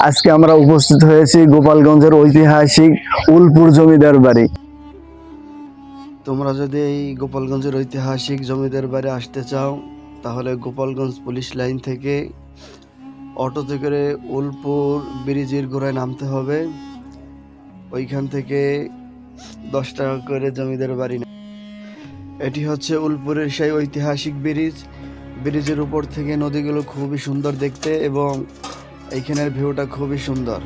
আজকে আমরা উপস্থিত হয়েছি গোপালগঞ্জের ঐতিহাসিক উলপুর জমিদার বাড়ি। তোমরা যদি এই গোপালগঞ্জের ঐতিহাসিক জমিদার বাড়ি আসতে চাও তাহলে গোপালগঞ্জ পুলিশ লাইন থেকে অটোতে করে উলপুর ব্রিজের গোড়ায় নামতে হবে। ওইখান থেকে 10 টাকা করে জমিদার বাড়ি। এটি হচ্ছে উলপুরের সেই ঐতিহাসিক ব্রিজ। ব্রিজের উপর থেকে নদীগুলো খুবই সুন্দর দেখতে এবং এইখানের ভিউটা খুবই সুন্দর।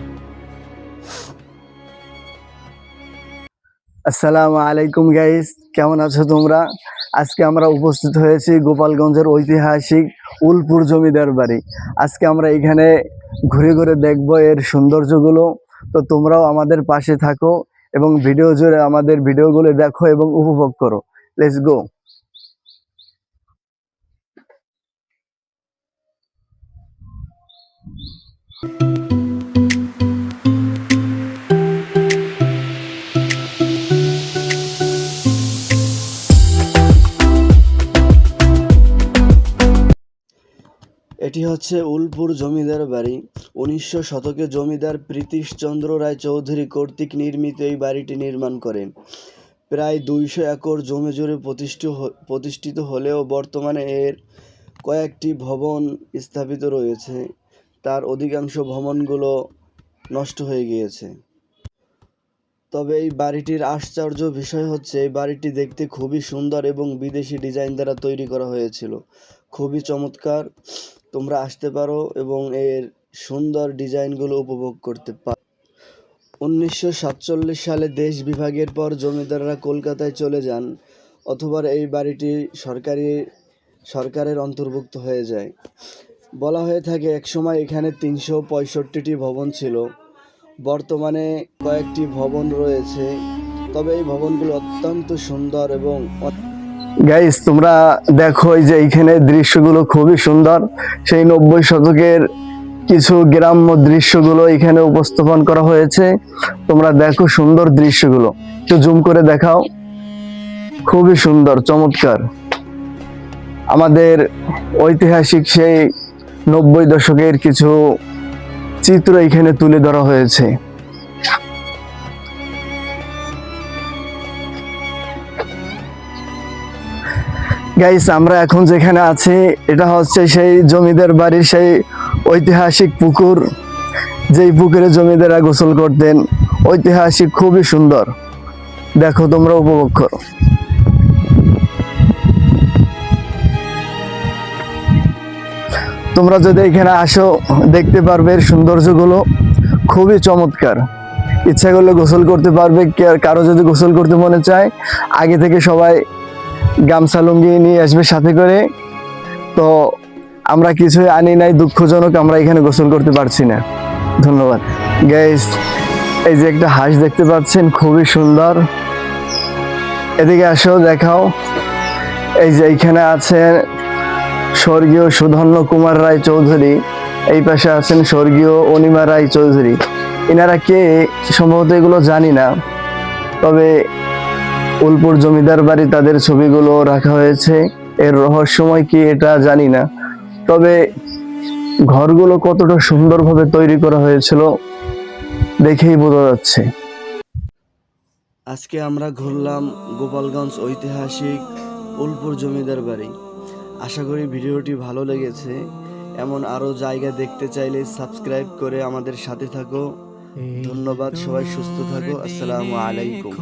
আসসালামু আলাইকুম গাইস, কেমন আছো তোমরা? আজকে আমরা উপস্থিত হয়েছি গোপালগঞ্জের ঐতিহাসিক উলপুর জমিদার বাড়ি। আজকে আমরা এখানে ঘুরে ঘুরে দেখবো এর সৌন্দর্যগুলো। তো তোমরাও আমাদের পাশে থাকো এবং ভিডিও জুড়ে আমাদের ভিডিওগুলো দেখো এবং উপভোগ করো। Let's go. এটি হচ্ছে উলপুর জমিদার বাড়ি। 1900 শতকে জমিদার প্রীতিশচন্দ্র রায় চৌধুরী কর্তৃক নির্মিত এই বাড়িটি নির্মাণ করেন। প্রায় 200 একর জমি জুড়ে প্রতিষ্ঠিত হলেও বর্তমানে এর কয়েকটি ভবন স্থাপিত রয়েছে। তার অধিকাংশ ভবনগুলো নষ্ট হয়ে গিয়েছে। তবে এই বাড়িটির আশ্চর্য বিষয় হচ্ছে এই বাড়িটি দেখতে খুবই সুন্দর এবং বিদেশি ডিজাইন দ্বারা তৈরি করা হয়েছিল। খুবই চমৎকার। তোমরা আসতে পারো এবং এর সুন্দর ডিজাইনগুলো উপভোগ করতে পারো। 1947 সালে দেশ বিভাগের পর জমিদাররা কলকাতায় চলে যান অথবা এই বাড়িটি সরকারের অন্তর্ভুক্ত হয়ে যায়। বলা হয়ে থাকে একসময় এখানে 365টি ভবন ছিল। বর্তমানে কয়েকটি ভবন রয়েছে, তবে এই ভবনগুলো অত্যন্ত সুন্দর এবং গাইস তোমরা দেখো এই যে এইখানে দৃশ্যগুলো খুবই সুন্দর। সেই 90 শতকের কিছু গ্রাম্য দৃশ্যগুলো এখানে উপস্থাপন করা হয়েছে। তোমরা দেখো সুন্দর দৃশ্যগুলো, একটু জুম করে দেখাও। খুবই সুন্দর, চমৎকার। আমাদের ঐতিহাসিক সেই 90 দশকের কিছু চিত্র এখানে তুলে ধরা হয়েছে। গাইস আমরা এখন যেখানে আছি এটা হচ্ছে সেই জমিদার বাড়ির সেই ঐতিহাসিক পুকুর, যেই পুকুরে জমিদাররা গোসল করতেন। ঐতিহাসিক, খুবই সুন্দর। দেখো তোমরা উপভোগ করো। তোমরা যদি এখানে আসো দেখতে পারবে এর সৌন্দর্যগুলো খুবই চমৎকার। ইচ্ছা করলে গোসল করতে পারবে। কারো যদি গোসল করতে মনে চায় আগে থেকে সবাই গামছা লুঙ্গি নিয়ে আসবে সাথে করে। তো আমরা কিছুই আনি নাই, দুঃখজনক আমরা এখানে গোসল করতে পারছি না। ধন্যবাদ গাইস। এই যে একটা হাঁস দেখতে পাচ্ছেন, খুবই সুন্দর। এদিকে আসো, দেখাও। এই যে এইখানে আছেন স্বর্গীয় সুধন্য কুমার রায় চৌধুরী, এই পাশে আছেন স্বর্গীয় অনিমা রায় চৌধুরী। এনারা কে সম্ভবত এগুলো জানি না, তবে উলপুর জমিদার বাড়ি তাদের ছবিগুলো রাখা হয়েছে। এর রহস্যময় কি এটা জানি না, তবে ঘরগুলো কতটা সুন্দরভাবে তৈরি করা হয়েছিল দেখেই বোঝা যাচ্ছে। আজকে আমরা ঘুরলাম গোপালগঞ্জ ঐতিহাসিক উলপুর জমিদার বাড়ি। আশা করি ভিডিওটি ভালো লেগেছে। এমন আরো জায়গা দেখতে চাইলে সাবস্ক্রাইব করে আমাদের সাথে থাকো। ধন্যবাদ, সবাই সুস্থ থাকো। আসসালামু আলাইকুম।